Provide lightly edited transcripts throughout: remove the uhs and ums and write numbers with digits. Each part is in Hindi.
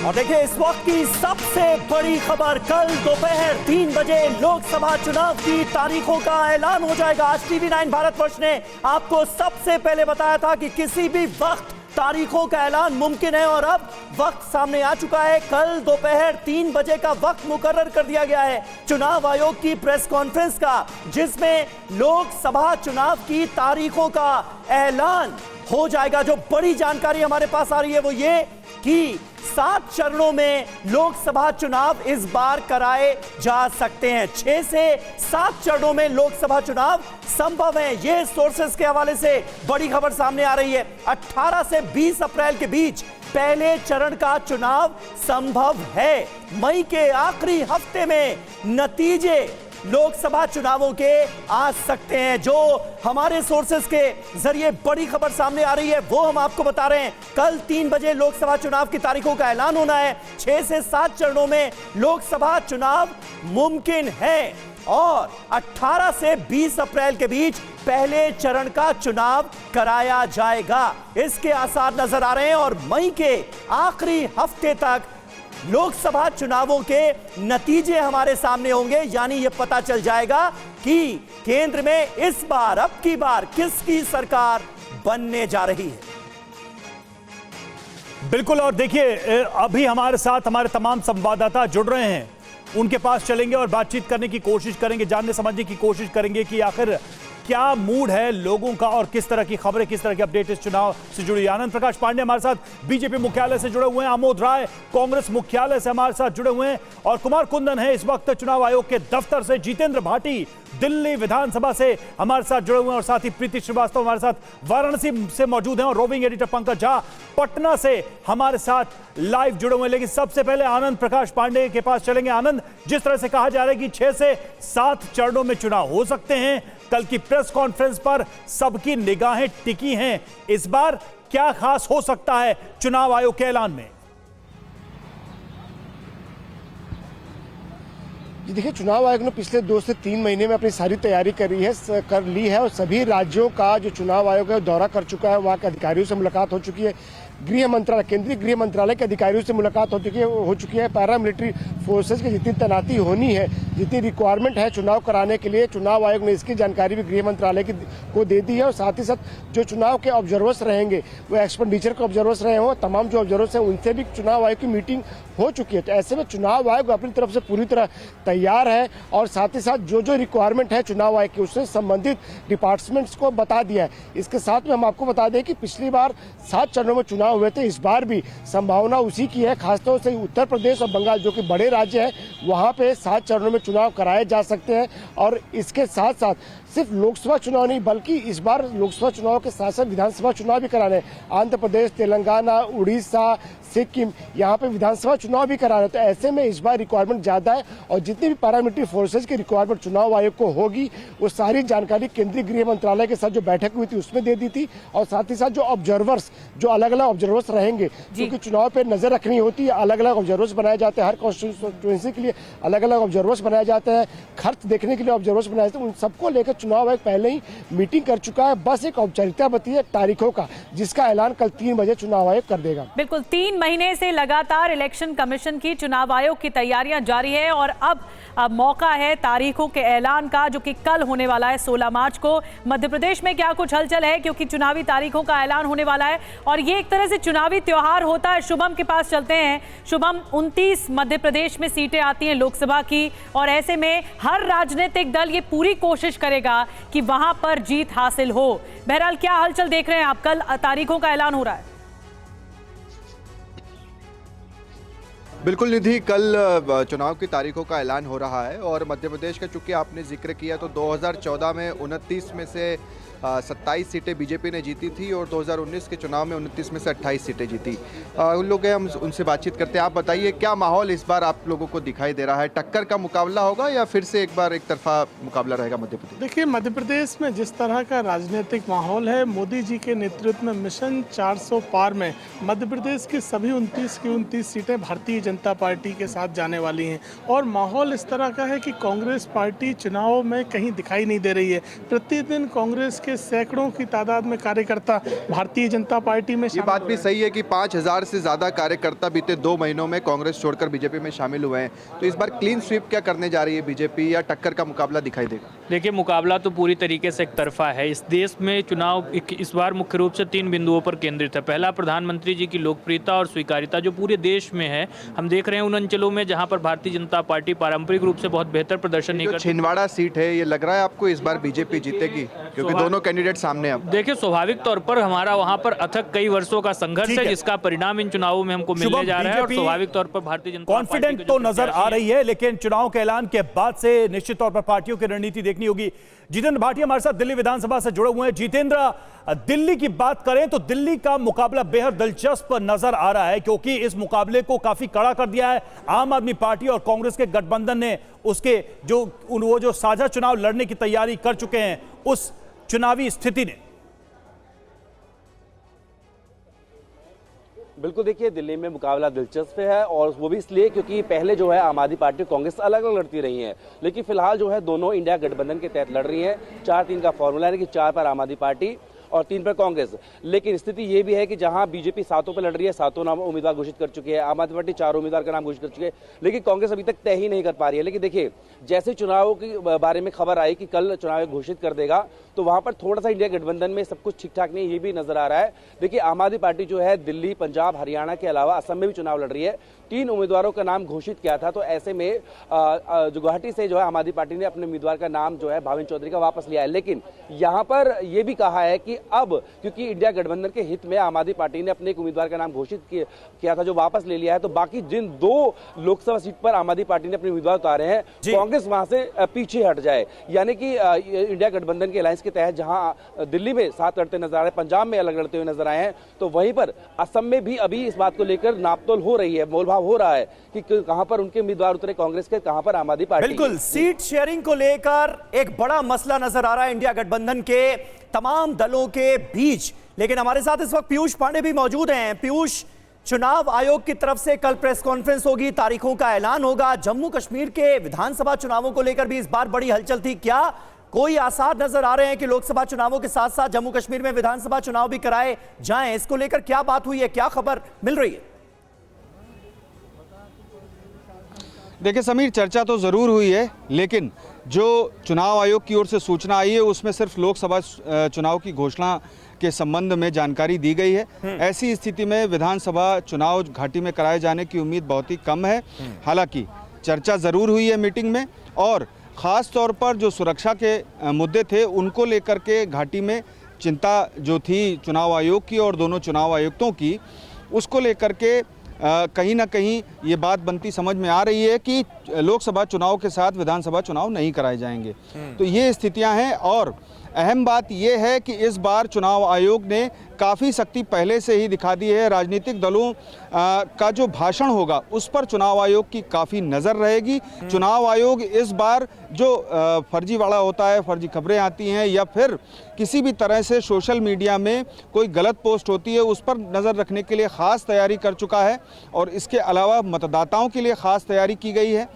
और देखिए इस वक्त की सबसे बड़ी खबर, कल दोपहर 3 बजे लोकसभा चुनाव की तारीखों का ऐलान हो जाएगा। आज TV9 भारतवर्ष ने आपको सबसे पहले बताया था कि किसी भी वक्त तारीखों का ऐलान मुमकिन है और अब वक्त सामने आ चुका है। कल दोपहर 3 बजे का वक्त मुकर्रर कर दिया गया है चुनाव आयोग की प्रेस कॉन्फ्रेंस का, जिसमें लोकसभा चुनाव की तारीखों का ऐलान हो जाएगा। जो बड़ी जानकारी हमारे पास आ रही है वो ये कि 7 चरणों में लोकसभा चुनाव इस बार कराए जा सकते हैं। 6 से 7 चरणों में लोकसभा चुनाव संभव है। यह सोर्सेस के हवाले से बड़ी खबर सामने आ रही है। 18 से 20 अप्रैल के बीच पहले चरण का चुनाव संभव है। मई के आखिरी हफ्ते में नतीजे लोकसभा चुनावों के आ सकते हैं। जो हमारे सोर्सेस के जरिए बड़ी खबर सामने आ रही है वो हम आपको बता रहे हैं। कल 3 बजे लोकसभा चुनाव की तारीखों का ऐलान होना है। 6 से 7 चरणों में लोकसभा चुनाव मुमकिन है और 18 से 20 अप्रैल के बीच पहले चरण का चुनाव कराया जाएगा। इसके आसार नजर आ रहे हैं और मई के आखिरी हफ्ते तक लोकसभा चुनावों के नतीजे हमारे सामने होंगे। यानी यह पता चल जाएगा कि केंद्र में इस बार, अब की बार किसकी सरकार बनने जा रही है। बिल्कुल। और देखिए अभी हमारे साथ हमारे तमाम संवाददाता जुड़ रहे हैं, उनके पास चलेंगे और बातचीत करने की कोशिश करेंगे, जानने समझने की कोशिश करेंगे कि आखिर क्या मूड है लोगों का और किस तरह की खबरें, किस तरह की अपडेट इस चुनाव से जुड़ी। आनंद प्रकाश पांडे हमारे साथ बीजेपी मुख्यालय से जुड़े हुए हैं, आमोद राय कांग्रेस मुख्यालय से हमारे साथ जुड़े हुए हैं और कुमार कुंदन है इस वक्त चुनाव आयोग के दफ्तर से, जीतेंद्र भाटी दिल्ली विधानसभा से हमारे साथ जुड़े हुए हैं और साथ ही प्रीति श्रीवास्तव हमारे साथ वाराणसी से मौजूद हैं और रोविंग एडिटर पंकज झा पटना से हमारे साथ लाइव जुड़े हुए हैं। लेकिन सबसे पहले आनंद प्रकाश पांडे के पास चलेंगे। आनंद, जिस तरह से कहा जा रहा है कि 6 से 7 चरणों में चुनाव हो सकते हैं, कल की प्रेस कॉन्फ्रेंस पर सबकी निगाहें टिकी हैं। इस बार क्या खास हो सकता है चुनाव आयोग के ऐलान में? देखिए, चुनाव आयोग ने पिछले 2 से 3 महीने में अपनी सारी तैयारी कर ली है और सभी राज्यों का जो चुनाव आयोग है दौरा कर चुका है। वहाँ के अधिकारियों से मुलाकात हो चुकी है। गृह मंत्रालय, केंद्रीय गृह मंत्रालय के अधिकारियों से मुलाकात हो चुकी है। पैरामिलिट्री फोर्सेस की जितनी तैनाती होनी है, जितनी रिक्वायरमेंट है चुनाव कराने के लिए, चुनाव आयोग ने इसकी जानकारी भी गृह मंत्रालय को दे दी है। और साथ ही साथ जो चुनाव के ऑब्जर्वर्स रहेंगे, वो एक्सपेंडिचर के ऑब्जर्वर्स रहे हों, तमाम जो ऑब्जर्वर्स हैं उनसे भी चुनाव आयोग की मीटिंग हो चुकी है। तो ऐसे में चुनाव आयोग अपनी तरफ से पूरी तरह तैयार है और साथ ही साथ जो जो रिक्वायरमेंट है चुनाव आयोग की, उसने संबंधित डिपार्टमेंट्स को बता दिया है। इसके साथ में हम आपको बता दें कि पिछली बार 7 चरणों में चुनाव हुए थे, इस बार भी संभावना उसी की है। खासतौर से उत्तर प्रदेश और बंगाल जो कि बड़े राज्य हैं, वहाँ पे 7 चरणों में चुनाव कराए जा सकते हैं। और इसके साथ साथ सिर्फ लोकसभा चुनाव नहीं, बल्कि इस बार लोकसभा चुनाव के साथ साथ विधानसभा चुनाव भी कराने हैं। आंध्र प्रदेश, तेलंगाना, उड़ीसा, सिक्किम, यहाँ पे विधानसभा चुनाव भी करा रहे हैं। तो ऐसे में इस बार रिक्वायरमेंट ज़्यादा है और जितनी भी पैरामिलिट्री फोर्सेज की रिक्वायरमेंट चुनाव आयोग को होगी, वो सारी जानकारी केंद्रीय गृह मंत्रालय के साथ जो बैठक हुई थी उसमें दे दी थी। और साथ ही साथ जो ऑब्जर्वर्स, जो अलग अलग ऑब्जर्वर्स रहेंगे, क्योंकि चुनाव पर नजर रखनी होती है, अलग अलग ऑब्जर्वर्स बनाए जाते हैं। हर कॉन्स्टिट्यूएंसी के लिए अलग अलग ऑब्जर्वर्स बनाए जाते हैं, खर्च देखने के लिए ऑब्जर्वर्स बनाए जाते हैं। उन सबको लेकर चुनाव आयोग पहले ही मीटिंग कर चुका है। बस एक औपचारिकता बची है तारीखों का, जिसका ऐलान कल 3 बजे चुनाव आयोग कर देगा। बिल्कुल, 3 महीने से लगातार इलेक्शन कमीशन की चुनाव आयोग की तैयारियां जारी है और अब मौका है तारीखों के ऐलान का, जो कि कल होने वाला है 16 मार्च को। मध्य प्रदेश में क्या कुछ हलचल है, क्योंकि चुनावी तारीखों का ऐलान होने वाला है और ये एक तरह से चुनावी त्योहार होता है। शुभम के पास चलते हैं। शुभम, 29 मध्य प्रदेश में सीटें आती हैं लोकसभा की और ऐसे में हर राजनीतिक दल ये पूरी कोशिश करेगा कि वहां पर जीत हासिल हो। बहरहाल, क्या हलचल देख रहे हैं आप? कल तारीखों का ऐलान हो रहा है। बिल्कुल निधि, कल चुनाव की तारीखों का ऐलान हो रहा है और मध्य प्रदेश का चूंकि आपने जिक्र किया तो 2014 में 29 में से 27 सीटें बीजेपी ने जीती थी और 2019 के चुनाव में 29 में से 28 सीटें जीती। उन लोग हैं, हम उनसे बातचीत करते हैं। आप बताइए क्या माहौल इस बार आप लोगों को दिखाई दे रहा है? टक्कर का मुकाबला होगा या फिर से एक बार एक तरफा मुकाबला रहेगा मध्य प्रदेश? देखिए, मध्य प्रदेश में जिस तरह का राजनीतिक माहौल है, मोदी जी के नेतृत्व में मिशन 400 पार में मध्य प्रदेश की सभी 29 की 29 सीटें भारतीय जनता पार्टी के साथ जाने वाली हैं और माहौल इस तरह का है कि कांग्रेस पार्टी चुनाव में कहीं दिखाई नहीं दे रही है। प्रतिदिन कांग्रेस के के सैकड़ों की तादाद में कार्यकर्ता भारतीय जनता पार्टी में ये बात भी सही है कि 5000 से ज़्यादा कार्यकर्ता बीते 2 महीनों में कांग्रेस छोड़कर बीजेपी में शामिल हुए हैं। तो इस बार क्लीन स्वीप क्या करने जा रही है बीजेपी, या टक्कर का मुकाबला दिखाई देगा? देखिए, मुकाबला तो पूरी तरीके से एक तरफा है। इस देश में चुनाव इस बार मुख्य रूप से 3 बिंदुओं पर केंद्रित है। पहला, प्रधानमंत्री जी की लोकप्रियता और स्वीकार्यता जो पूरे देश में है। हम देख रहे हैं उन अंचलों में जहां पर भारतीय जनता पार्टी पारंपरिक रूप से बहुत बेहतर प्रदर्शन नहीं करती। छिंदवाड़ा सीट है, ये लग रहा है आपको इस बार बीजेपी जीतेगी, क्योंकि दोनों कैंडिडेट सामने अब? देखिए, स्वाभाविक तौर पर हमारा वहां पर अथक कई वर्षों का संघर्ष है, जिसका परिणाम इन चुनावों में हमको मिलने जा रहा है। और स्वाभाविक तौर पर भारतीय जनता पार्टी कॉन्फिडेंट तो नजर आ रही है, लेकिन चुनाव के ऐलान के बाद से निश्चित तौर पर पार्टियों की रणनीति देखनी होगी। जितेंद्र भाटिया हमारे साथ दिल्ली विधानसभा से जुड़े हुए हैं। जितेंद्र, दिल्ली की बात करें तो दिल्ली का मुकाबला बेहद दिलचस्प नजर आ रहा है, क्योंकि इस मुकाबले को काफी कड़ा कर दिया है आम आदमी पार्टी और कांग्रेस के गठबंधन ने। उसके वो जो साझा चुनाव लड़ने की तैयारी कर चुके हैं उस चुनावी स्थिति ने। बिल्कुल, देखिए दिल्ली में मुकाबला दिलचस्प है, और वो भी इसलिए क्योंकि पहले जो है आम आदमी पार्टी कांग्रेस अलग अलग लड़ती रही हैं, लेकिन फिलहाल जो है दोनों इंडिया गठबंधन के तहत लड़ रही हैं। 4-3 का फॉर्मूला है कि 4 पर आम आदमी पार्टी और 3 पर कांग्रेस। लेकिन स्थिति ये भी है कि जहां बीजेपी 7 पर लड़ रही है, 7 नाम उम्मीदवार घोषित कर चुकी है, आम आदमी पार्टी 4 उम्मीदवार का नाम घोषित कर चुकी है, लेकिन कांग्रेस अभी तक तय ही नहीं कर पा रही है। लेकिन देखिए, जैसे चुनावों के बारे में खबर आई कि कल चुनाव घोषित कर देगा, तो वहां पर थोड़ा सा इंडिया गठबंधन में सब कुछ ठीक ठाक नहीं, ये भी नजर आ रहा है। देखिए, आम आदमी पार्टी जो है दिल्ली, पंजाब, हरियाणा के अलावा असम में भी चुनाव लड़ रही है। 3 उम्मीदवारों का नाम घोषित किया था, तो ऐसे में जो गुवाहाटी से जो है आम आदमी पार्टी ने अपने उम्मीदवार का नाम जो है भाविन चौधरी का वापस लिया है। लेकिन यहाँ पर यह भी कहा है कि अब क्योंकि इंडिया गठबंधन के हित में आम आदमी पार्टी ने अपने एक उम्मीदवार का नाम घोषित किया था, जो वापस ले लिया है, तो बाकी जिन 2 लोकसभा सीट पर आम आदमी पार्टी ने अपने उम्मीदवार उतारे हैं, कांग्रेस वहां से पीछे हट जाए। यानी कि इंडिया गठबंधन के अलायंस के तहत जहां दिल्ली में 7 लड़ते नजर आ रहे हैं, पंजाब में अलग लड़ते हुए नजर आए हैं, तो वहीं पर असम में भी अभी इस बात को लेकर नापतोल हो रही है, मोलभाव हो रहा है कि कहां पर उनके उम्मीदवार उतरे कांग्रेस के, कहां पर आम आदमी पार्टी। बिल्कुल, सीट शेयरिंग को लेकर एक बड़ा मसला नजर आ रहा है इंडिया गठबंधन के तमाम दलों के बीच। लेकिन हमारे साथ इस वक्त पीयूष पांडे भी मौजूद हैं। पीयूष, चुनाव आयोग की तरफ से कल प्रेस कॉन्फ्रेंस होगी, तारीखों का ऐलान होगा। जम्मू कश्मीर के विधानसभा चुनावों को लेकर भी इस बार बड़ी हलचल थी। क्या कोई आसार नजर आ रहे हैं कि लोकसभा चुनावों के साथ साथ जम्मू कश्मीर में विधानसभा चुनाव भी कराए जाएं? इसको लेकर क्या बात हुई है, क्या खबर मिल रही है? देखिए समीर, चर्चा तो ज़रूर हुई है, लेकिन जो चुनाव आयोग की ओर से सूचना आई है उसमें सिर्फ लोकसभा चुनाव की घोषणा के संबंध में जानकारी दी गई है। ऐसी स्थिति में विधानसभा चुनाव घाटी में कराए जाने की उम्मीद बहुत ही कम है। हालांकि चर्चा ज़रूर हुई है मीटिंग में, और ख़ास तौर पर जो सुरक्षा के मुद्दे थे उनको लेकर के घाटी में चिंता जो थी चुनाव आयोग की और दोनों चुनाव आयुक्तों की, उसको लेकर के कहीं ना कहीं ये बात बनती समझ में आ रही है कि लोकसभा चुनाव के साथ विधानसभा चुनाव नहीं कराए जाएंगे। तो ये स्थितियां हैं, और अहम बात यह है कि इस बार चुनाव आयोग ने काफ़ी सख्ती पहले से ही दिखा दी है। राजनीतिक दलों का जो भाषण होगा उस पर चुनाव आयोग की काफ़ी नज़र रहेगी। चुनाव आयोग इस बार जो फर्जीवाड़ा होता है, फर्जी खबरें आती हैं, या फिर किसी भी तरह से सोशल मीडिया में कोई गलत पोस्ट होती है, उस पर नज़र रखने के लिए ख़ास तैयारी कर चुका है। और इसके अलावा मतदाताओं के लिए ख़ास तैयारी की गई है।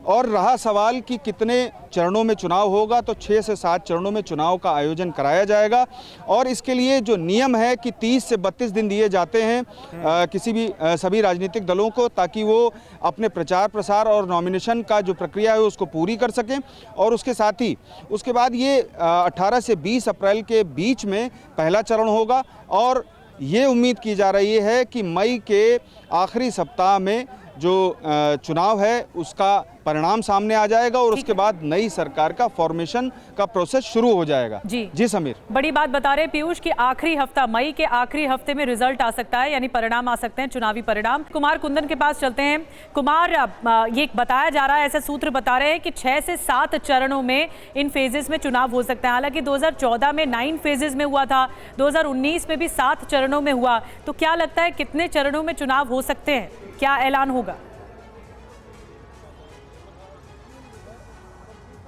और रहा सवाल कि कितने चरणों में चुनाव होगा, तो 6 से 7 चरणों में चुनाव का आयोजन कराया जाएगा। और इसके लिए जो नियम है कि 30 से 32 दिन दिए जाते हैं सभी राजनीतिक दलों को, ताकि वो अपने प्रचार प्रसार और नॉमिनेशन का जो प्रक्रिया है उसको पूरी कर सकें। और उसके साथ ही उसके बाद ये 18 से 20 अप्रैल के बीच में पहला चरण होगा, और ये उम्मीद की जा रही है कि मई के आखिरी सप्ताह में जो चुनाव है उसका परिणाम सामने आ जाएगा, और उसके बाद नई सरकार का फॉर्मेशन का प्रोसेस शुरू हो जाएगा। जी समीर, बड़ी बात बता रहे पीयूष कि आखिरी हफ्ता, मई के आखिरी हफ्ते में रिजल्ट आ सकता है, यानी परिणाम आ सकते हैं, चुनावी परिणाम। कुमार कुंदन के पास चलते हैं। कुमार, ये बताया जा रहा है, ऐसे सूत्र बता रहे हैं कि 6 से 7 चरणों में इन फेजेस में चुनाव हो सकता है। हालांकि 2014 में 9 फेजेस में हुआ था, 2019 में भी 7 चरणों में हुआ। तो क्या लगता है कितने चरणों में चुनाव हो सकते हैं, क्या ऐलान होगा?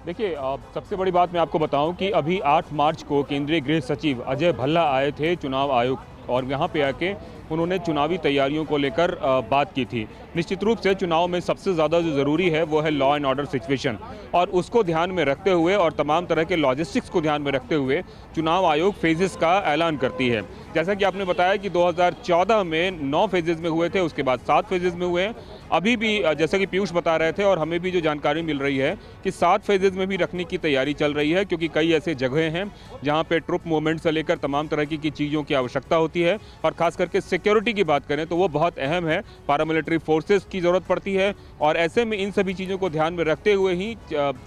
देखिए, सबसे बड़ी बात मैं आपको बताऊं कि अभी 8 मार्च को केंद्रीय गृह सचिव अजय भल्ला आए थे चुनाव आयोग, और यहाँ पे आके उन्होंने चुनावी तैयारियों को लेकर बात की थी। निश्चित रूप से चुनाव में सबसे ज़्यादा जो ज़रूरी है वो है लॉ एंड ऑर्डर सिचुएशन, और उसको ध्यान में रखते हुए और तमाम तरह के लॉजिस्टिक्स को ध्यान में रखते हुए चुनाव आयोग फेजेस का ऐलान करती है। जैसा कि आपने बताया कि 2014 में 9 फेजेस में हुए थे, उसके बाद 7 फेजेस में हुए हैं। अभी भी जैसा कि पीयूष बता रहे थे और हमें भी जो जानकारी मिल रही है कि 7 फेजेस में भी रखने की तैयारी चल रही है, क्योंकि कई ऐसे जगह हैं जहां पे ट्रुप मूवमेंट से लेकर तमाम तरह की चीज़ों की आवश्यकता होती है, और खास करके सिक्योरिटी की बात करें तो वो बहुत अहम है। पैरामिलिट्री फोर्सेस की ज़रूरत पड़ती है, और ऐसे में इन सभी चीज़ों को ध्यान में रखते हुए ही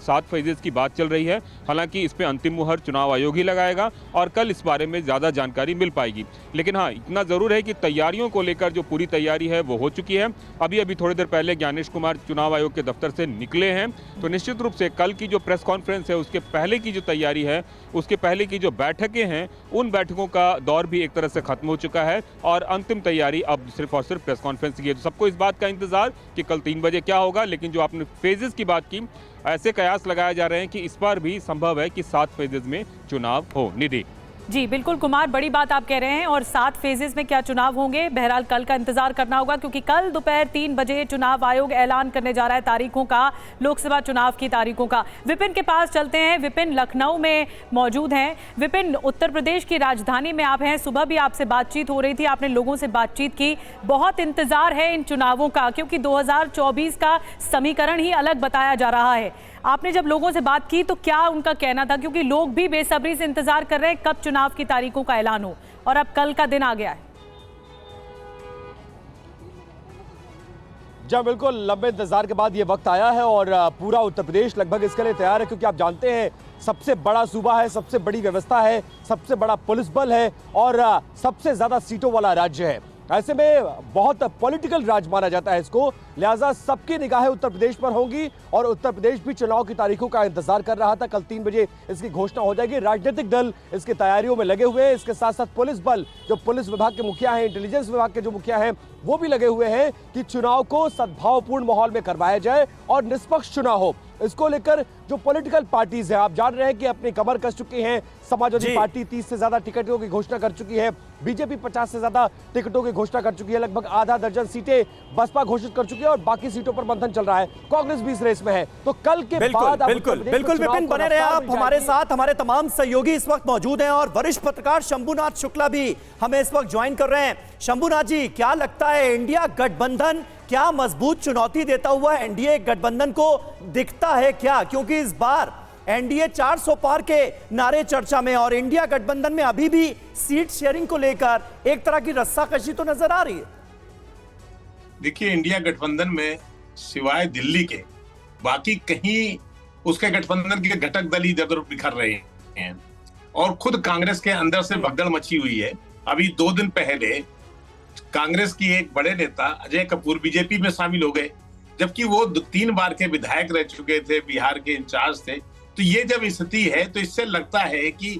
7 फेजेस की बात चल रही है। हालांकि इस पर अंतिम मुहर चुनाव आयोग ही लगाएगा और कल इस बारे में ज़्यादा जानकारी मिल पाएगी। लेकिन हाँ, इतना ज़रूर है कि तैयारियों को लेकर जो पूरी तैयारी है वो हो चुकी है। अभी थोड़ी देर पहले ज्ञानेश कुमार चुनाव आयोग के दफ्तर से निकले हैं, तो निश्चित रूप से कल की जो प्रेस कॉन्फ्रेंस है उसके पहले की जो तैयारी है, उसके पहले की जो बैठकें हैं, उन बैठकों का दौर भी एक तरह से खत्म हो चुका है और अंतिम तैयारी अब सिर्फ और सिर्फ प्रेस कॉन्फ्रेंस की है। तो सबको इस बात का इंतजार कि कल 3 बजे क्या होगा। लेकिन जो आपने फेजेस की बात की, ऐसे कयास लगाए जा रहे हैं कि इस बार भी संभव है कि 7 फेजेस में चुनाव हो। निधि जी बिल्कुल कुमार, बड़ी बात आप कह रहे हैं। और 7 फेजेस में क्या चुनाव होंगे, बहरहाल कल का इंतजार करना होगा, क्योंकि कल दोपहर 3 बजे चुनाव आयोग ऐलान करने जा रहा है तारीखों का, लोकसभा चुनाव की तारीखों का। विपिन के पास चलते हैं। विपिन लखनऊ में मौजूद हैं। विपिन, उत्तर प्रदेश की राजधानी में आप हैं, सुबह भी आपसे बातचीत हो रही थी, आपने लोगों से बातचीत की। बहुत इंतजार है इन चुनावों का, क्योंकि 2024 का समीकरण ही अलग बताया जा रहा है। आपने जब लोगों से बात की तो क्या उनका कहना था, क्योंकि लोग भी बेसब्री से इंतजार कर रहे हैं कब चुनाव की तारीखों का ऐलान हो, और अब कल का दिन आ गया है। जब बिल्कुल लंबे इंतजार के बाद ये वक्त आया है और पूरा उत्तर प्रदेश लगभग इसके लिए तैयार है, क्योंकि आप जानते हैं सबसे बड़ा सूबा है, सबसे बड़ी व्यवस्था है, सबसे बड़ा पुलिस बल है और सबसे ज्यादा सीटों वाला राज्य है। ऐसे में बहुत पॉलिटिकल राज माना जाता है इसको, लिहाजा सबकी निगाहें उत्तर प्रदेश पर होंगी और उत्तर प्रदेश भी चुनाव की तारीखों का इंतजार कर रहा था। कल 3 बजे इसकी घोषणा हो जाएगी। राजनीतिक दल इसकी तैयारियों में लगे हुए हैं, इसके साथ साथ पुलिस बल, जो पुलिस विभाग के मुखिया हैं, इंटेलिजेंस विभाग के जो मुखिया हैं, वो भी लगे हुए हैं कि चुनाव को सद्भावपूर्ण माहौल में करवाया जाए और निष्पक्ष चुनाव हो। इसको लेकर जो पॉलिटिकल पार्टीज हैं, आप जान रहे हैं कि अपनी कमर कस चुकी हैं। समाजवादी पार्टी 30 से ज्यादा टिकटों की घोषणा कर चुकी है, बीजेपी 50 से ज्यादा टिकटों की घोषणा कर चुकी है, लगभग आधा दर्जन सीटें बसपा घोषित कर चुकी है और बाकी सीटों पर मंथन चल रहा है। कांग्रेस भी इस रेस में है। तो कल के बाद बिल्कुल विपिन, बने रहे आप हमारे साथ। हमारे तमाम सहयोगी इस वक्त मौजूद हैं और वरिष्ठ पत्रकार शंभुनाथ शुक्ला भी हमें इस वक्त ज्वाइन कर रहे हैं। शंभुनाथ जी, क्या लगता है इंडिया गठबंधन क्या मजबूत चुनौती देता हुआ एनडीए गठबंधन को दिखता है क्या? क्योंकि इस बार एनडीए 400 पार के नारे चर्चा में और इंडिया गठबंधन में अभी भी सीट शेयरिंग को लेकर एक तरह की रस्साकशी तो नजर आ रही है। देखिए, इंडिया गठबंधन में सिवाय दिल्ली के बाकी कहीं उसके गठबंधन के घटक दल इधर उधर बिखर रहे हैं और खुद कांग्रेस के अंदर से भगदड़ मची हुई है। अभी 2 दिन पहले कांग्रेस की एक बड़े नेता अजय कपूर बीजेपी में शामिल हो गए, जबकि वो 3 बार के विधायक रह चुके थे, बिहार के इंचार्ज थे। तो ये जब स्थिति है तो इससे लगता है कि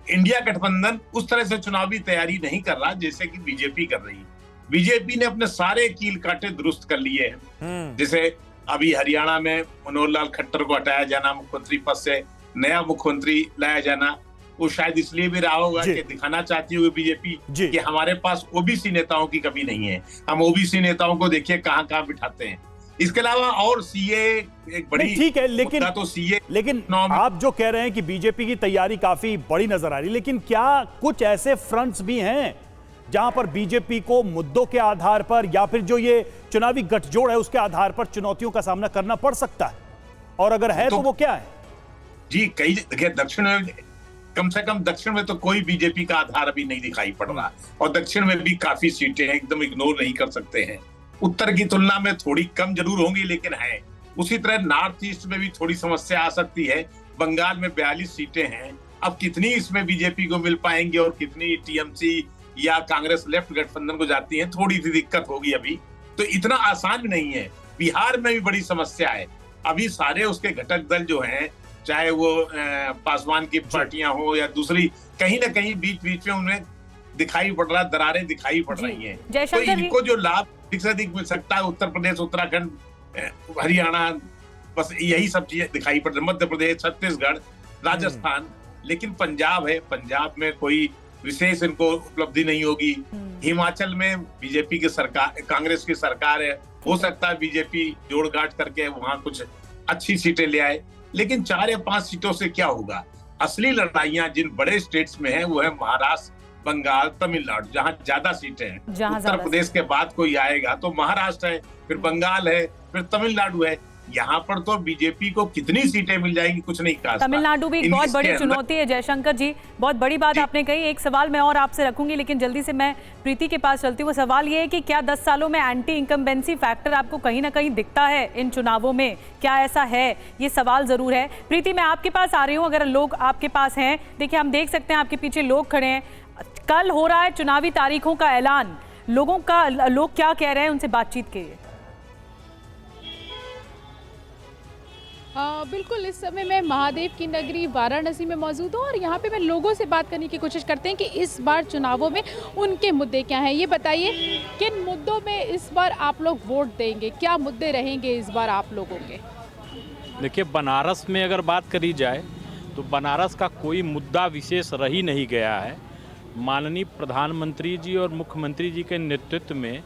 इंडिया गठबंधन उस तरह से चुनावी तैयारी नहीं कर रहा जैसे कि बीजेपी कर रही है। बीजेपी ने अपने सारे कील कांटे दुरुस्त कर लिए हैं। जैसे अभी हरियाणा में मनोहर लाल खट्टर को हटाया जाना मुख्यमंत्री पद से, नया मुख्यमंत्री लाया जाना, वो शायद इसलिए भी रहा होगा कि दिखाना चाहती होगी बीजेपी कि हमारे पास ओबीसी नेताओं की कमी नहीं है, हम ओबीसी नेताओं को देखिए कहां कहां बिठाते हैं। इसके अलावा और सीए एक बड़ी ठीक है, लेकिन तो सीए, लेकिन आप जो कह रहे हैं कि बीजेपी की तैयारी काफी बड़ी नजर आ रही है, लेकिन क्या कुछ ऐसे फ्रंट्स भी हैं जहां पर बीजेपी को मुद्दों के आधार पर या फिर जो ये चुनावी गठजोड़ है उसके आधार पर चुनौतियों का सामना करना पड़ सकता है, और अगर है तो वो क्या है? जी, कई देखिए, दक्षिण में कम से कम दक्षिण में तो कोई बीजेपी का आधार अभी नहीं दिखाई पड़ रहा और दक्षिण में भी काफी सीटें हैं, एकदम इग्नोर नहीं कर सकते हैं। उत्तर की तुलना में थोड़ी कम जरूर होंगी लेकिन है। उसी तरह नॉर्थ ईस्ट में भी थोड़ी समस्या आ सकती है। बंगाल में 42 सीटें हैं, अब कितनी इसमें बीजेपी को मिल पाएंगी और कितनी टीएमसी या कांग्रेस लेफ्ट गठबंधन को जाती है, थोड़ी सी दिक्कत होगी। अभी तो इतना आसान नहीं है। बिहार में भी बड़ी समस्या है। अभी सारे उसके घटक दल जो हैं, चाहे वो पासवान की पार्टियां हो या दूसरी, कहीं ना कहीं बीच बीच में उन्हें दिखाई पड़ रहा, दरारें दिखाई पड़ रही हैं। तो इनको जो लाभ अधिक से अधिक मिल सकता है, उत्तर प्रदेश, उत्तराखंड, हरियाणा, बस यही सब चीजें दिखाई पड़ रही, मध्य प्रदेश, छत्तीसगढ़, राजस्थान। लेकिन पंजाब है, पंजाब में कोई विशेष इनको उपलब्धि नहीं होगी। हिमाचल में बीजेपी की सरकार, कांग्रेस की सरकार है, हो सकता है बीजेपी जोड़ घाट करके वहां कुछ अच्छी सीटें ले आए, लेकिन 4 या 5 सीटों से क्या होगा? असली लड़ाइयां जिन बड़े स्टेट्स में है वो है महाराष्ट्र, बंगाल, तमिलनाडु, जहां ज्यादा सीटें हैं। उत्तर प्रदेश के बाद कोई आएगा तो महाराष्ट्र है, फिर बंगाल है, फिर तमिलनाडु है। यहाँ पर तो बीजेपी को कितनी सीटें मिल जाएंगी कुछ नहीं कहा। तमिलनाडु भी एक बहुत बड़ी चुनौती है। जयशंकर जी, बहुत बड़ी बात आपने कही। एक सवाल मैं और आपसे रखूंगी, लेकिन जल्दी से मैं प्रीति के पास चलती हूँ। वो सवाल ये है कि क्या 10 सालों में एंटी इनकम्बेंसी फैक्टर आपको कहीं ना कहीं दिखता है इन चुनावों में? क्या ऐसा है? ये सवाल जरूर है। प्रीति, मैं आपके पास आ रही हूँ। अगर लोग आपके पास हैं, देखिए हम देख सकते हैं आपके पीछे लोग खड़े हैं। कल हो रहा है चुनावी तारीखों का ऐलान। लोग क्या कह रहे हैं, उनसे बातचीत कीजिए। बिल्कुल, इस समय मैं महादेव की नगरी वाराणसी में मौजूद हूँ और यहाँ पे मैं लोगों से बात करने की कोशिश करते हैं कि इस बार चुनावों में उनके मुद्दे क्या हैं। ये बताइए, किन मुद्दों में इस बार आप लोग वोट देंगे? क्या मुद्दे रहेंगे इस बार आप लोगों के? देखिए, बनारस में अगर बात करी जाए तो बनारस का कोई मुद्दा विशेष रह ही नहीं गया है। माननीय प्रधानमंत्री जी और मुख्यमंत्री जी के नेतृत्व में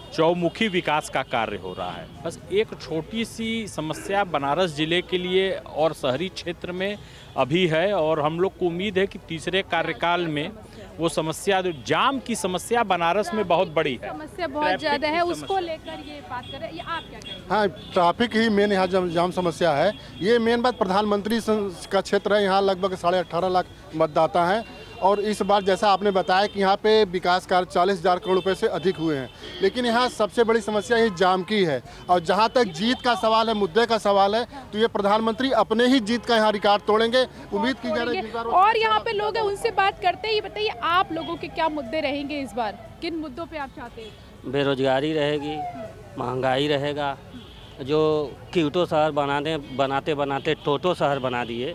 चौमुखी विकास का कार्य हो रहा है। बस एक छोटी सी समस्या बनारस जिले के लिए और शहरी क्षेत्र में अभी है, और हम लोग को उम्मीद है कि तीसरे कार्यकाल में वो समस्या, जो जाम की समस्या बनारस में बहुत बड़ी है, समस्या बहुत ज़्यादा है, उसको लेकर ये बात कर रहे हैं। ये आप क्या कहेंगे? हाँ, ट्रैफिक ही मेन यहाँ जाम समस्या है। ये मेन बात प्रधानमंत्री का क्षेत्र है। यहाँ लगभग 18.5 लाख मतदाता हैं और इस बार जैसा आपने बताया कि यहाँ पे विकास कार्य 40,000 करोड़ रुपए से अधिक हुए हैं, लेकिन यहाँ सबसे बड़ी समस्या ये जाम की है। और जहाँ तक जीत का सवाल है, मुद्दे का सवाल है, तो ये प्रधानमंत्री अपने ही जीत का यहाँ रिकॉर्ड तोड़ेंगे। उम्मीद की जा रही है। और यहाँ पे लोग हैं, उनसे बात करते हैं। ये बताइए, आप लोगों के क्या मुद्दे रहेंगे इस बार? किन मुद्दों पे आप चाहते हैं? बेरोजगारी रहेगी, महंगाई रहेगा, जो क्यूटो शहर बनाते टोटो शहर बना दिए,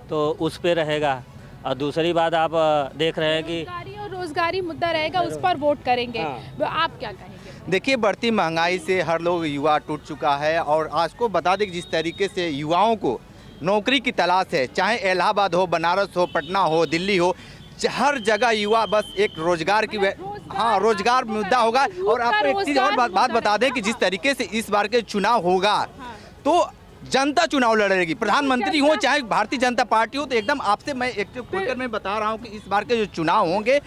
तो उस पे रहेगा। और दूसरी बात आप देख रहे हैं कि रोजगारी मुद्दा रहेगा, उस पर वोट करेंगे। आप क्या कहेंगे? देखिए, बढ़ती महंगाई से हर लोग युवा टूट चुका है, और आज को बता दें कि जिस तरीके से युवाओं को नौकरी की तलाश है, चाहे इलाहाबाद हो, बनारस हो, पटना हो, दिल्ली हो, हर जगह युवा बस एक रोजगार की रोजगार मुद्दा होगा। और आपको एक चीज़ और बात बता दें कि जिस तरीके से इस बार के चुनाव होगा, तो जनता चुनाव लड़ेगी। प्रधानमंत्री हो चाहे भारतीय जनता पार्टी हो, तो एकदम आपसे मैं एक खुलकर मैं बता रहा हूं कि इस बार के जो चुनाव होंगे,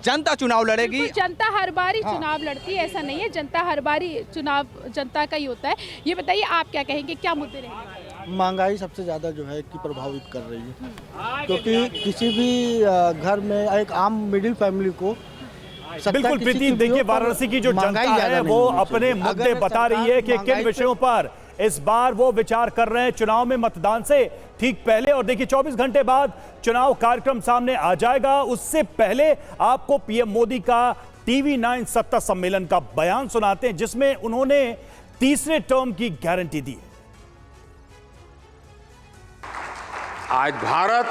जनता चुनाव लड़ेगी। जनता हर बार ही चुनाव लड़ती है, ऐसा नहीं है। जनता हर बार ही चुनाव जनता का ही होता है। ये बताइए, आप क्या कहेंगे, क्या मुद्दे रहेंगे? महंगाई सबसे ज़्यादा जो है कि प्रभावित कर रही है, क्योंकि किसी भी घर में एक आम मिडिल फैमिली को बिल्कुल प्रीति, देखिए वाराणसी की जो जनता है वो अपने मुद्दे बता रही है कि किन विषयों पर इस बार वो विचार कर रहे हैं चुनाव में मतदान से ठीक पहले। और देखिए 24 घंटे बाद चुनाव कार्यक्रम सामने आ जाएगा। उससे पहले आपको पीएम मोदी का TV9 सत्ता सम्मेलन का बयान सुनाते हैं, जिसमें उन्होंने तीसरे टर्म की गारंटी दी है। आज भारत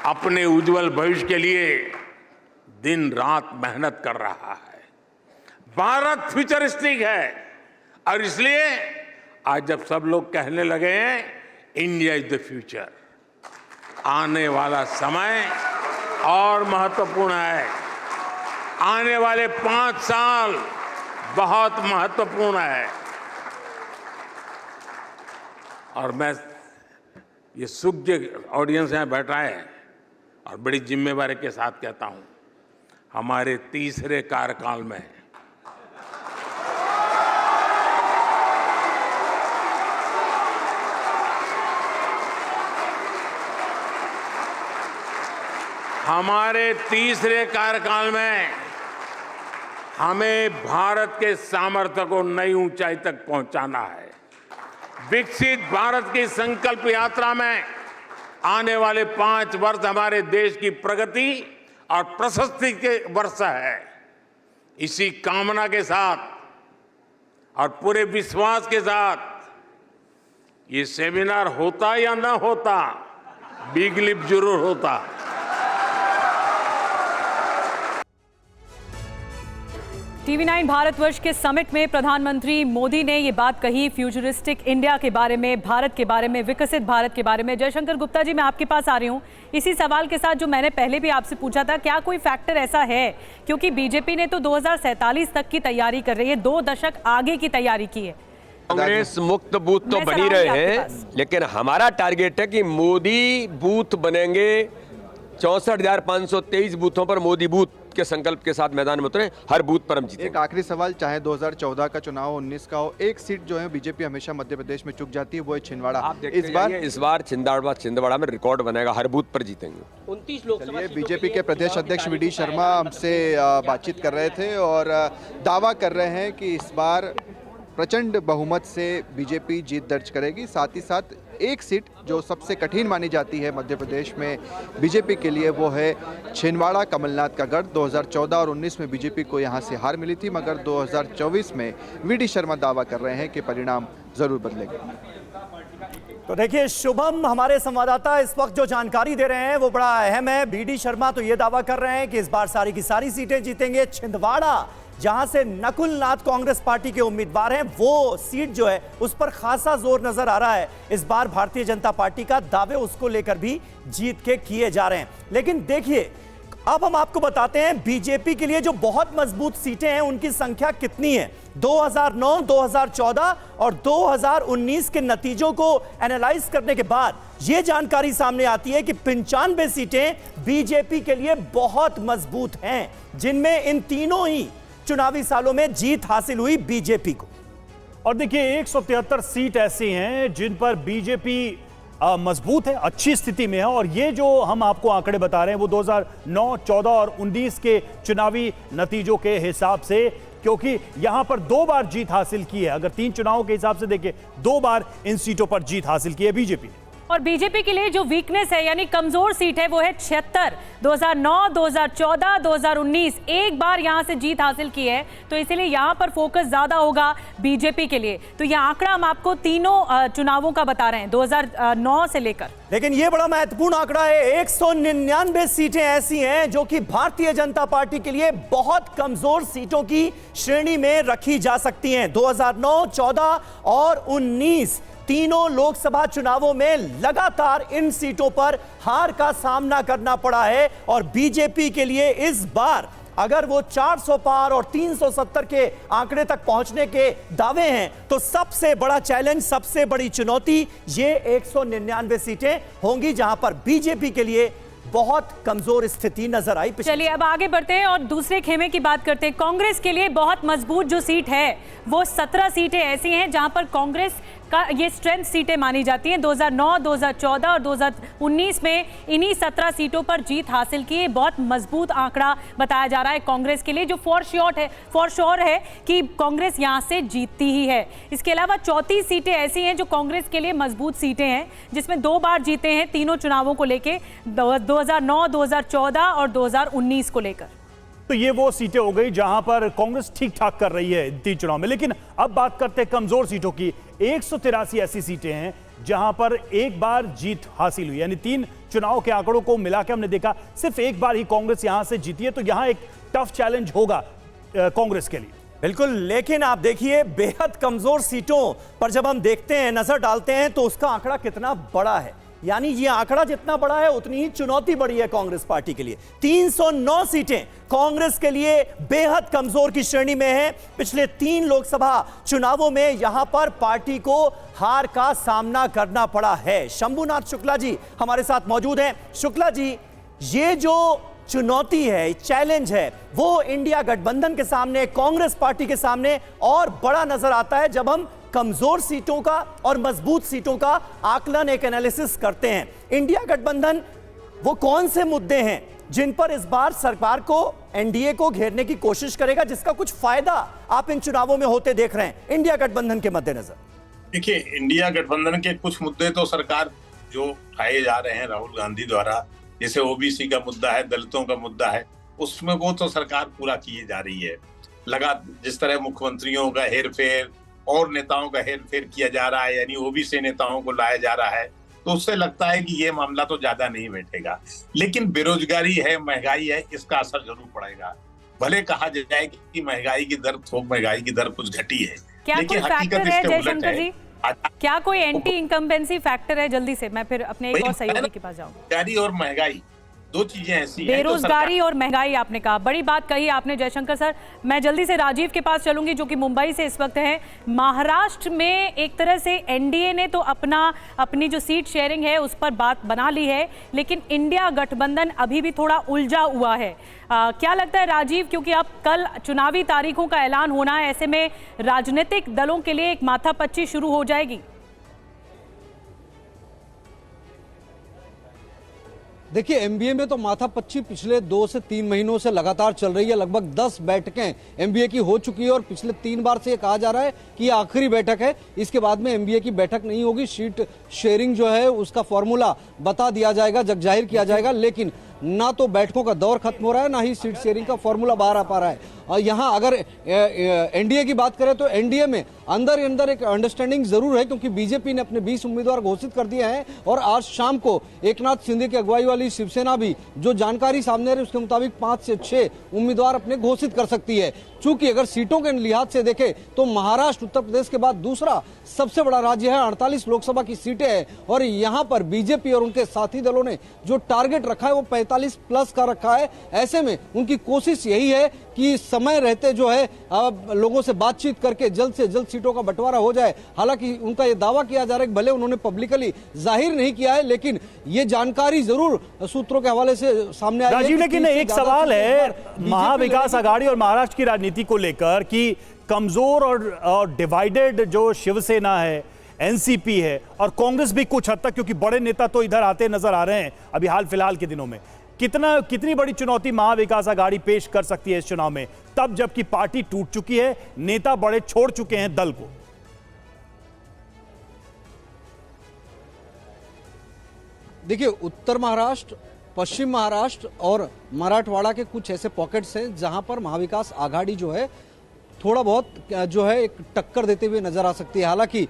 अपने उज्जवल भविष्य के लिए दिन रात मेहनत कर रहा है। भारत फ्यूचरिस्टिक है, और इसलिए आज जब सब लोग कहने लगे हैं इंडिया इज द फ्यूचर, आने वाला समय और महत्वपूर्ण है। आने वाले 5 साल बहुत महत्वपूर्ण है। और मैं ये सुज्ञ ऑडियंस यहाँ बैठा है और बड़ी जिम्मेवारी के साथ कहता हूँ, हमारे तीसरे कार्यकाल में हमें भारत के सामर्थ्य को नई ऊंचाई तक पहुंचाना है। विकसित भारत की संकल्प यात्रा में आने वाले 5 वर्ष हमारे देश की प्रगति और प्रशस्ति के वर्ष है। इसी कामना के साथ और पूरे विश्वास के साथ ये सेमिनार होता या न होता, बिग लिप जरूर होता। TV9 भारतवर्ष के समिट में प्रधानमंत्री मोदी ने ये बात कही फ्यूचरिस्टिक इंडिया के बारे में, भारत के बारे में, विकसित भारत के बारे में। जयशंकर गुप्ता जी, मैं आपके पास आ रही हूँ इसी सवाल के साथ जो मैंने पहले भी आपसे पूछा था। क्या कोई फैक्टर ऐसा है, क्योंकि बीजेपी ने तो 2047 तक की तैयारी कर रही है, 2 दशक आगे की तैयारी की है। कांग्रेस मुक्त बूथ तो बनी रहे हैं, लेकिन हमारा टारगेट है कि मोदी बूथ बनेंगे। 64,523 बूथों पर मोदी बूथ के संकल्प के साथ मैदान में उतरे, हर बूथ पर हम जीते। एक आखिरी सवाल, चाहे 2014 का चुनाव हो, 19 का हो, एक सीट जो है बीजेपी हमेशा मध्य प्रदेश में चुक जाती है, वो है छिंदवाड़ा। आप इस बार छिंदवाड़ा में रिकॉर्ड बनेगा, हर बूथ पर जीतेंगे। 29 लोकसभा बीजेपी के प्रदेश अध्यक्ष वी डी शर्मा हमसे बातचीत कर रहे थे और दावा कर रहे हैं कि इस बार प्रचंड बहुमत से बीजेपी जीत दर्ज करेगी। साथ ही साथ एक सीट जो सबसे कठिन मानी जाती है मध्य प्रदेश में बीजेपी के लिए, वो है छिंदवाड़ा, कमलनाथ का गढ़। 2014 और 19 में बीजेपी को यहां से हार मिली थी, मगर 2024 में वी डी शर्मा दावा कर रहे हैं कि परिणाम जरूर बदलेंगे। तो देखिए शुभम, हमारे संवाददाता इस वक्त जो जानकारी दे रहे हैं वो बड़ा अहम है। वी डी शर्मा तो ये दावा कर रहे हैं कि इस बार सारी की सारी सीटें जीतेंगे। छिंदवाड़ा, जहां से नकुल नाथ कांग्रेस पार्टी के उम्मीदवार हैं, वो सीट जो है उस पर खासा जोर नजर आ रहा है। इस बार भारतीय जनता पार्टी का दावे उसको लेकर भी जीत के किए जा रहे हैं। लेकिन देखिए, अब हम आपको बताते हैं बीजेपी के लिए जो बहुत मजबूत सीटें हैं उनकी संख्या कितनी है। 2009, 2014 और 2019 के नतीजों को एनालाइज करने के बाद यह जानकारी सामने आती है कि 95 सीटें बीजेपी के लिए बहुत मजबूत हैं, जिनमें इन तीनों ही चुनावी सालों में जीत हासिल हुई बीजेपी को। और देखिए 173 सीट ऐसी हैं जिन पर बीजेपी मजबूत है, अच्छी स्थिति में है। और ये जो हम आपको आंकड़े बता रहे हैं वो 2009, 14 और 19 के चुनावी नतीजों के हिसाब से, क्योंकि यहां पर 2 बार जीत हासिल की है। अगर 3 चुनावों के हिसाब से देखें, 2 बार इन सीटों पर जीत हासिल की है बीजेपी ने। और बीजेपी के लिए जो वीकनेस है, यानी कमजोर सीट है, वो है 76। 2009, 2014, 2019 एक बार यहां से जीत हासिल की है, तो इसलिए यहां पर फोकस ज्यादा होगा बीजेपी के लिए। तो यह आंकड़ा हम आपको तीनों चुनावों का बता रहे हैं, 2009 से लेकर। लेकिन यह बड़ा महत्वपूर्ण आंकड़ा है, 199 सीटें ऐसी हैं जो कि भारतीय जनता पार्टी के लिए बहुत कमजोर सीटों की श्रेणी में रखी जा सकती हैं। 2009, 14 और 19 तीनों लोकसभा चुनावों में लगातार इन सीटों पर हार का सामना करना पड़ा है। और बीजेपी के लिए इस बार अगर वो 400 पार और 370 के आंकड़े तक पहुंचने के दावे हैं, तो सबसे बड़ा चैलेंज, सबसे बड़ी चुनौती ये 199 सीटें होंगी, जहां पर बीजेपी के लिए बहुत कमजोर स्थिति नजर आई। चलिए अब आगे बढ़ते हैं और दूसरे खेमे की बात करते हैं। कांग्रेस के लिए बहुत मजबूत जो सीट है वो 17 सीटें ऐसी हैं जहां पर कांग्रेस का ये स्ट्रेंथ सीटें मानी जाती हैं। 2009, 2014 और 2019 में इन्हीं 17 सीटों पर जीत हासिल की। बहुत मजबूत आंकड़ा बताया जा रहा है कांग्रेस के लिए, जो फॉर श्योर है कि कांग्रेस यहां से जीतती ही है। इसके अलावा 34 सीटें ऐसी हैं जो कांग्रेस के लिए मजबूत सीटें हैं, जिसमें 2 बार जीते हैं तीनों चुनावों को लेकर, 2009, 2014 और 2019 को लेकर। तो ये वो सीटें हो गई जहां पर कांग्रेस ठीक ठाक कर रही है 3 चुनाव में। लेकिन अब बात करते हैं कमजोर सीटों की। 183 ऐसी सीटें हैं जहां पर एक बार जीत हासिल हुई, यानी 3 चुनाव के आंकड़ों को मिलाकर हमने देखा सिर्फ एक बार ही कांग्रेस यहां से जीती है। तो यहां एक टफ चैलेंज होगा कांग्रेस के लिए। बिल्कुल, लेकिन आप देखिए बेहद कमजोर सीटों पर जब हम देखते हैं, नजर डालते हैं, तो उसका आंकड़ा कितना बड़ा है। यानी ये आंकड़ा जितना बड़ा है उतनी ही चुनौती बड़ी है कांग्रेस पार्टी के लिए। 309 सीटें कांग्रेस के लिए बेहद कमजोर की श्रेणी में है। पिछले 3 लोकसभा चुनावों में यहां पर पार्टी को हार का सामना करना पड़ा है। शंभुनाथ शुक्ला जी हमारे साथ मौजूद हैं। शुक्ला जी, ये जो चुनौती है, चैलेंज है, वो इंडिया गठबंधन के सामने, कांग्रेस पार्टी के सामने और बड़ा नजर आता है जब हम कमजोर सीटों का और मजबूत सीटों का आकलन, एक एनालिसिस करते हैं। इंडिया गठबंधन वो कौन से मुद्दे हैं जिन पर इस बार सरकार को, एनडीए को घेरने की कोशिश करेगा, जिसका कुछ फायदा आप इन चुनावों में होते देख रहे हैं इंडिया गठबंधन के मद्देनजर? देखिए, इंडिया गठबंधन के कुछ मुद्दे तो सरकार जो उठाए जा रहे हैं राहुल गांधी द्वारा, जैसे ओबीसी का मुद्दा है, दलितों का मुद्दा है, उसमें वो तो सरकार पूरा किए जा रही है। जिस तरह मुख्यमंत्रियों का हेरफेर और नेताओं का हेरफेर किया जा रहा है, यानी ओबीसी नेताओं को लाया जा रहा है, तो उससे लगता है कि ये मामला तो ज्यादा नहीं बैठेगा। लेकिन बेरोजगारी है, महंगाई है, इसका असर जरूर पड़ेगा। भले कहा जाए कि महंगाई की दर, थोक महंगाई की दर कुछ घटी है, क्या कोई फैक्टर है जयशंकर जी? क्या कोई एंटी इनकम्बेंसी फैक्टर है? जल्दी से मैं फिर अपने एक और सहयोगी के पास जाऊंगा। बेरोजगारी और महंगाई दो चीजें ऐसी हैं। बेरोजगारी और महंगाई आपने कहा, बड़ी बात कही आपने जयशंकर सर। मैं जल्दी से राजीव के पास चलूंगी जो कि मुंबई से इस वक्त है। महाराष्ट्र में एक तरह से एनडीए ने तो अपनी जो सीट शेयरिंग है उस पर बात बना ली है, लेकिन इंडिया गठबंधन अभी भी थोड़ा उलझा हुआ है। क्या लगता है राजीव, क्योंकि अब कल चुनावी तारीखों का ऐलान होना है, ऐसे में राजनीतिक दलों के लिए एक माथापच्ची शुरू हो जाएगी? देखिए, एमबीए में तो माथापच्ची पिछले 2 से 3 महीनों से लगातार चल रही है। लगभग 10 बैठकें एमबीए की हो चुकी है और पिछले 3 बार से ये कहा जा रहा है कि ये आखिरी बैठक है, इसके बाद में एमबीए की बैठक नहीं होगी। सीट शेयरिंग जो है उसका फॉर्मूला बता दिया जाएगा, जगजाहिर किया जाएगा, लेकिन ना तो बैठकों का दौर खत्म हो रहा है, ना ही सीट शेयरिंग का फॉर्मूला बाहर आ पा रहा है। और यहाँ अगर एनडीए की बात करें तो एनडीए में अंदर एक अंडरस्टैंडिंग जरूर है, क्योंकि बीजेपी ने अपने 20 उम्मीदवार घोषित कर दिए हैं और आज शाम को एकनाथ शिंदे की अगुवाई वाली शिवसेना भी जो जानकारी सामने आ रही है उसके मुताबिक 5 से 6 उम्मीदवार अपने घोषित कर सकती है। चूंकि अगर सीटों के लिहाज से देखें तो महाराष्ट्र उत्तर प्रदेश के बाद दूसरा सबसे बड़ा राज्य है, 48 लोकसभा की सीटें हैं और यहाँ पर बीजेपी और उनके साथी दलों ने जो टारगेट रखा है वो 45 प्लस का रखा है। ऐसे में उनकी कोशिश यही है कि समय रहते जो है लोगों से बातचीत करके जल्द से जल्द सीटों का बंटवारा हो जाए। हालांकि उनका ये दावा किया जा रहा है कि भले उन्होंने पब्लिकली जाहिर नहीं किया है, लेकिन ये जानकारी जरूर सूत्रों के हवाले से सामने आई है। राजीव, लेकिन एक सवाल है महाविकास आघाड़ी और महाराष्ट्र की राजनीति को लेकर कि कमजोर और डिवाइडेड जो शिवसेना है, एनसीपी है और कांग्रेस भी कुछ हद तक, क्योंकि बड़े नेता तो इधर आते नजर आ रहे हैं अभी हाल फिलहाल के दिनों में, कितनी बड़ी चुनौती महाविकास आघाड़ी पेश कर सकती है इस चुनाव में, तब जबकि पार्टी टूट चुकी है, नेता बड़े छोड़ चुके हैं दल को? देखिए, उत्तर महाराष्ट्र, पश्चिम महाराष्ट्र और मराठवाड़ा के कुछ ऐसे पॉकेट्स हैं जहां पर महाविकास आघाड़ी जो है थोड़ा बहुत जो है एक टक्कर देते हुए नजर आ सकती है। हालांकि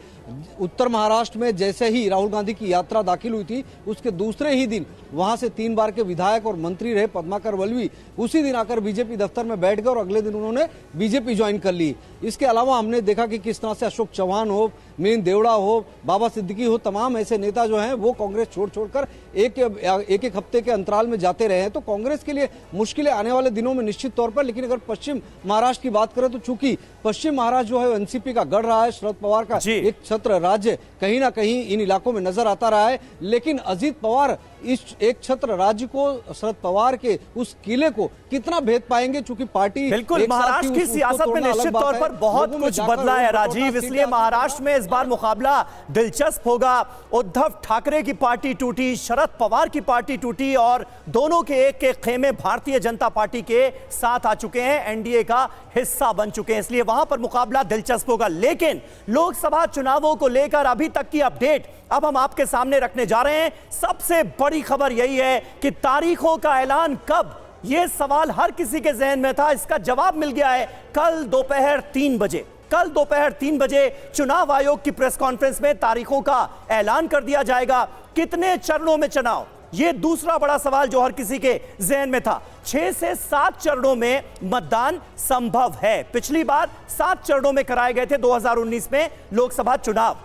उत्तर महाराष्ट्र में जैसे ही राहुल गांधी की यात्रा दाखिल हुई थी उसके दूसरे ही दिन वहां से 3 बार के विधायक और मंत्री रहे पद्माकर वल्लवी उसी दिन आकर बीजेपी दफ्तर में बैठ गए और अगले दिन उन्होंने बीजेपी ज्वाइन कर ली। इसके अलावा हमने देखा कि किस तरह से अशोक चौहान हो, मिलिंद देवड़ा हो, बाबा सिद्दीकी हो, तमाम ऐसे नेता जो हैं वो कांग्रेस छोड़कर एक हफ्ते के अंतराल में जाते रहे हैं। तो कांग्रेस के लिए मुश्किलें आने वाले दिनों में निश्चित तौर पर। लेकिन अगर पश्चिम महाराष्ट्र की बात करें तो चूंकि पश्चिम महाराष्ट्र जो है एनसीपी का गढ़ रहा है, शरद पवार का एक छत्र राज्य कहीं ना कहीं इन इलाकों में नजर आता रहा है, लेकिन अजीत पवार इस एक छत्र राज्य को, शरद पवार के उस किले को कितना भेद पाएंगे, चूंकि पार्टी बिल्कुल महाराष्ट्र की सियासत में निश्चित तौर पर बहुत कुछ बदला है राजीव, इसलिए महाराष्ट्र में इस बार मुकाबला दिलचस्प होगा। उद्धव ठाकरे की पार्टी टूटी, शरद पवार की पार्टी टूटी और दोनों के एक खेमे भारतीय जनता पार्टी के साथ आ चुके हैं, एनडीए का हिस्सा बन चुके हैं, इसलिए वहां पर मुकाबला दिलचस्प होगा। लेकिन लोकसभा चुनावों को लेकर अभी तक की अपडेट अब हम आपके सामने रखने जा रहे हैं। सबसे बड़ी खबर यही है कि तारीखों का ऐलान कब, यह सवाल हर किसी के जहन में था, इसका जवाब मिल गया है कल दोपहर 3 बजे। कल दोपहर 3 बजे चुनाव आयोग की प्रेस कॉन्फ्रेंस में तारीखों का ऐलान कर दिया जाएगा। कितने चरणों में चुनाव, यह दूसरा बड़ा सवाल जो हर किसी के जहन में था। 6 से 7 चरणों में मतदान संभव है। पिछली बार 7 चरणों में कराए गए थे 2019 में लोकसभा चुनाव।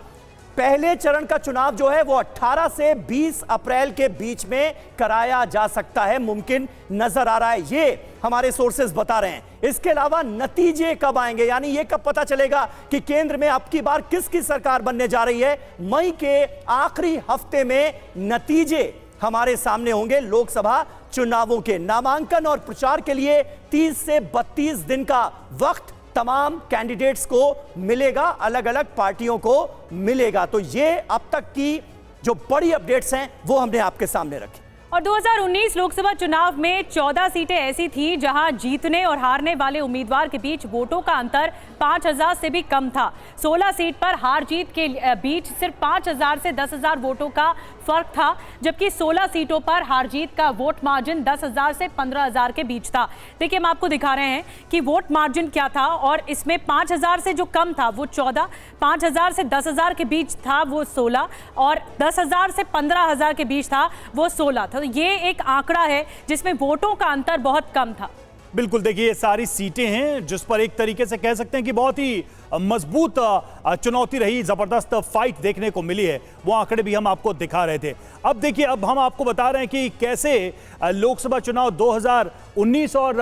पहले चरण का चुनाव जो है वो 18 से 20 अप्रैल के बीच में कराया जा सकता है, मुमकिन नजर आ रहा है, ये हमारे सोर्सेज बता रहे हैं। इसके अलावा नतीजे कब आएंगे, यानी ये कब पता चलेगा कि केंद्र में अब की बार किसकी सरकार बनने जा रही है। मई के आखिरी हफ्ते में नतीजे हमारे सामने होंगे लोकसभा चुनावों के। नामांकन और प्रचार के लिए 30 से 32 दिन का वक्त तमाम कैंडिडेट्स को मिलेगा, अलग अलग पार्टियों को मिलेगा। तो ये अब तक की जो बड़ी अपडेट्स हैं वो हमने आपके सामने रखी। और 2019 लोकसभा चुनाव में 14 सीटें ऐसी थी जहां जीतने और हारने वाले उम्मीदवार के बीच वोटों का अंतर 5000 से भी कम था। 16 सीट पर हार जीत के बीच सिर्फ 5000 से 10000 वोटों का फर्क था, जबकि 16 सीटों पर हार जीत का वोट मार्जिन 10000 से 15000 के बीच था। देखिए, हम आपको दिखा रहे हैं कि वोट मार्जिन क्या था, और इसमें 5000 से जो कम था वो 14, 5000 से 10000 के बीच था वो 16 और 10000 से 15000 के बीच था वो 16 था। तो ये एक आंकड़ा है जिसमें वोटों का अंतर बहुत कम था। बिल्कुल, देखिए ये सारी सीटें हैं जिस पर एक तरीके से कह सकते हैं कि बहुत ही मजबूत चुनौती रही, जबरदस्त फाइट देखने को मिली है। वो आंकड़े भी हम आपको दिखा रहे थे। अब देखिए, अब हम आपको बता रहे हैं कि कैसे लोकसभा चुनाव 2019 और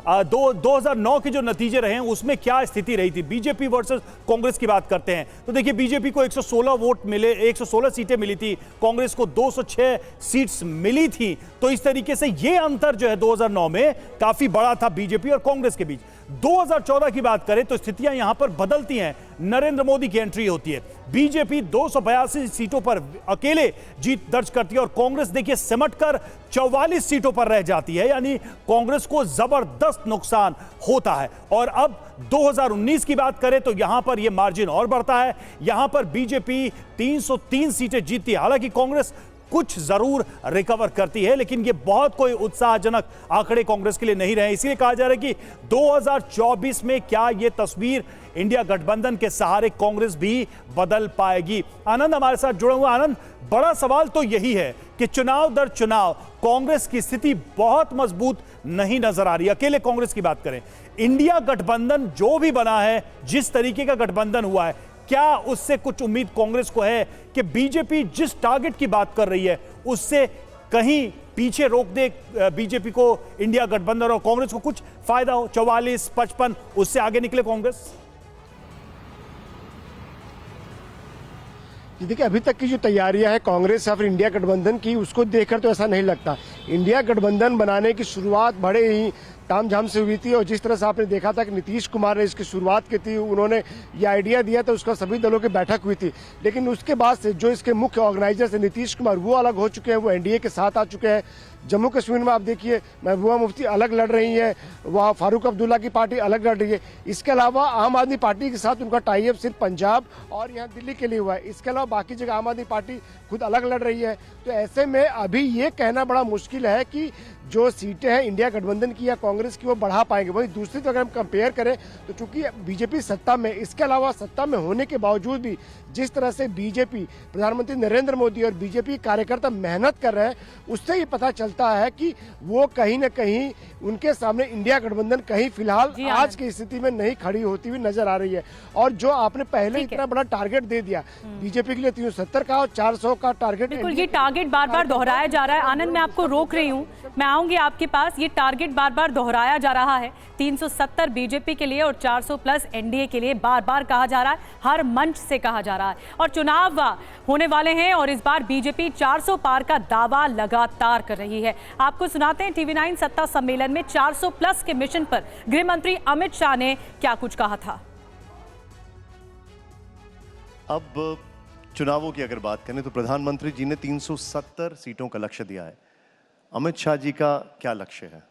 2009 के जो नतीजे रहे हैं उसमें क्या स्थिति रही थी। बीजेपी वर्सेस कांग्रेस की बात करते हैं तो देखिए, बीजेपी को 116 वोट मिले, 116 सीटें मिली थी, कांग्रेस को 206 सीट्स मिली थी। तो इस तरीके से ये अंतर जो है 2009 में काफी बड़ा था बीजेपी और कांग्रेस के बीच। 2014 की बात करें तो स्थितियां यहां पर बदलती हैं। नरेंद्र मोदी की एंट्री होती है, बीजेपी 282 सीटों पर अकेले जीत दर्ज करती है और कांग्रेस देखिए सिमटकर 44 सीटों पर रह जाती है, यानी कांग्रेस को जबरदस्त नुकसान होता है। और अब 2019 की बात करें तो यहां पर यह मार्जिन और बढ़ता है। यहां पर बीजेपी 303 सीटें जीतती है। हालांकि कांग्रेस कुछ जरूर रिकवर करती है, लेकिन ये बहुत कोई उत्साहजनक आंकड़े कांग्रेस के लिए नहीं रहे। इसीलिए कहा जा रहा है कि 2024 में क्या ये तस्वीर इंडिया गठबंधन के सहारे कांग्रेस भी बदल पाएगी। आनंद हमारे साथ जुड़े हुए। आनंद, बड़ा सवाल तो यही है कि चुनाव दर चुनाव कांग्रेस की स्थिति बहुत मजबूत नहीं नजर आ रही। अकेले कांग्रेस की बात करें, इंडिया गठबंधन जो भी बना है, जिस तरीके का गठबंधन हुआ है, क्या उससे कुछ उम्मीद कांग्रेस को है कि बीजेपी जिस टारगेट की बात कर रही है उससे कहीं पीछे रोक दे बीजेपी को इंडिया गठबंधन और कांग्रेस को कुछ फायदा हो? 44, 55 उससे आगे निकले कांग्रेस? देखिए, अभी तक की जो तैयारियां हैं कांग्रेस या फिर इंडिया गठबंधन की, उसको देखकर तो ऐसा नहीं लगता। इंडिया गठबंधन बनाने की शुरुआत बड़े ही तामझाम से हुई थी और जिस तरह से आपने देखा था कि नीतीश कुमार ने इसकी शुरुआत की थी, उन्होंने ये आइडिया दिया था, उसका सभी दलों की बैठक हुई थी। लेकिन उसके बाद से जो इसके मुख्य ऑर्गेनाइजर्स हैं नीतीश कुमार, वो अलग हो चुके हैं, वो एनडीए के साथ आ चुके हैं। जम्मू कश्मीर में आप देखिए महबूबा मुफ्ती अलग लड़ रही है, वहाँ फारूक अब्दुल्ला की पार्टी अलग लड़ रही है। इसके अलावा आम आदमी पार्टी के साथ उनका टाई अप सिर्फ पंजाब और यहाँ दिल्ली के लिए हुआ है। इसके अलावा बाकी जगह आम आदमी पार्टी खुद अलग लड़ रही है। तो ऐसे में अभी ये कहना बड़ा मुश्किल है कि जो सीटें हैं इंडिया गठबंधन की या कांग्रेस की वो बढ़ा पाएंगे। वहीं दूसरी तरफ अगर हम कंपेयर करें तो चूंकि बीजेपी सत्ता में, इसके अलावा सत्ता में होने के बावजूद भी जिस तरह से बीजेपी, प्रधानमंत्री नरेंद्र मोदी और बीजेपी कार्यकर्ता मेहनत कर रहे हैं, उससे ये पता चलता है कि वो कहीं ना कहीं उनके सामने इंडिया गठबंधन कहीं फिलहाल आज की स्थिति में नहीं खड़ी होती हुई नजर आ रही है। और जो आपने पहले इतना बड़ा टारगेट दे दिया बीजेपी के लिए 370 का और 400 का टारगेट, बिल्कुल ये टारगेट बार बार दोहराया जा रहा है। आनंद, मैं आपको रोक रही हूँ, मैं आऊंगी आपके पास। ये टारगेट बार बार दोहराया जा रहा है, 370 बीजेपी के लिए और 400 प्लस एनडीए के लिए बार बार कहा जा रहा है, हर मंच से कहा जा रहा है। और चुनाव होने वाले हैं और इस बार बीजेपी 400 पार का दावा लगातार कर रही है। आपको सुनाते हैं टीवी 9 सत्ता सम्मेलन में 400 प्लस के मिशन पर गृह मंत्री अमित शाह ने क्या कुछ कहा था। अब चुनावों की अगर बात करें तो प्रधानमंत्री जी ने 370 सीटों का लक्ष्य दिया है। अमित शाह जी का क्या लक्ष्य है?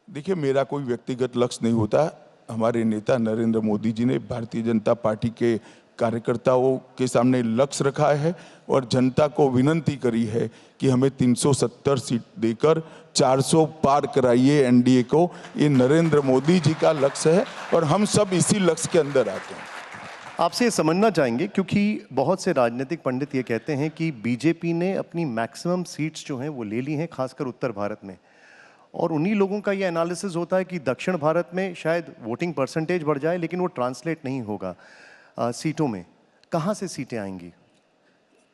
देखिए, मेरा कोई व्यक्तिगत लक्ष्य नहीं होता। हमारे नेता नरेंद्र मोदी जी ने भारतीय जनता पार्टी के कार्यकर्ताओं के सामने लक्ष्य रखा है और जनता को विनती करी है कि हमें 370 सीट देकर 400 पार कराइए एनडीए को। ये नरेंद्र मोदी जी का लक्ष्य है और हम सब इसी लक्ष्य के अंदर आते हैं। आपसे ये समझना चाहेंगे क्योंकि बहुत से राजनीतिक पंडित ये कहते हैं कि बीजेपी ने अपनी मैक्सिमम सीट्स जो हैं वो ले ली हैं, खासकर उत्तर भारत में, और उन्हीं लोगों का ये एनालिसिस होता है कि दक्षिण भारत में शायद वोटिंग परसेंटेज बढ़ जाए लेकिन वो ट्रांसलेट नहीं होगा सीटों में। कहाँ से सीटें आएंगी?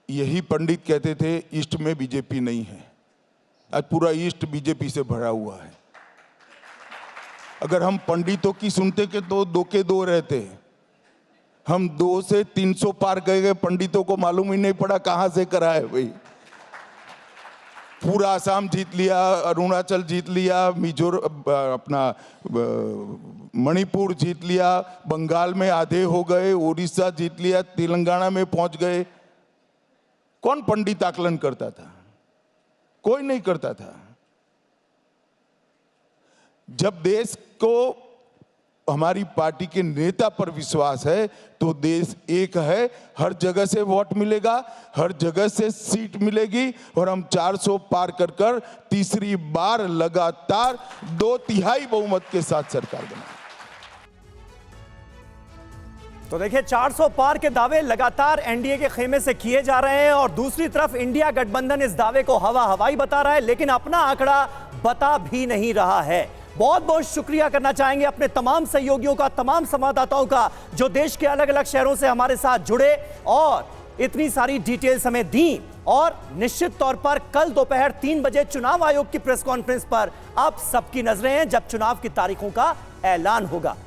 यही पंडित कहते थे ईस्ट में बीजेपी नहीं है। आज पूरा ईस्ट बीजेपी से भरा हुआ है। अगर हम पंडितों की सुनते के तो 2 के 2 रहते हैं। हम 2 से 300 पार गए, पंडितों को मालूम ही नहीं पड़ा कहां से करा है भाई। पूरा असम जीत लिया, अरुणाचल जीत लिया, अपना मणिपुर जीत लिया, बंगाल में आधे हो गए, उड़ीसा जीत लिया, तेलंगाना में पहुंच गए। कौन पंडित आकलन करता था? कोई नहीं करता था। जब देश को हमारी पार्टी के नेता पर विश्वास है तो देश एक है, हर जगह से वोट मिलेगा, हर जगह से सीट मिलेगी और हम 400 पार कर तीसरी बार लगातार 2/3 बहुमत के साथ सरकार बनाएंगे। तो देखिए, 400 पार के दावे लगातार एनडीए के खेमे से किए जा रहे हैं और दूसरी तरफ इंडिया गठबंधन इस दावे को हवा हवाई बता रहा है, लेकिन अपना आंकड़ा बता भी नहीं रहा है। बहुत बहुत शुक्रिया करना चाहेंगे अपने तमाम सहयोगियों का, तमाम संवाददाताओं का जो देश के अलग अलग शहरों से हमारे साथ जुड़े और इतनी सारी डिटेल्स हमें दी। और निश्चित तौर पर कल दोपहर 3 बजे चुनाव आयोग की प्रेस कॉन्फ्रेंस पर अब सबकी नजरें हैं जब चुनाव की तारीखों का ऐलान होगा।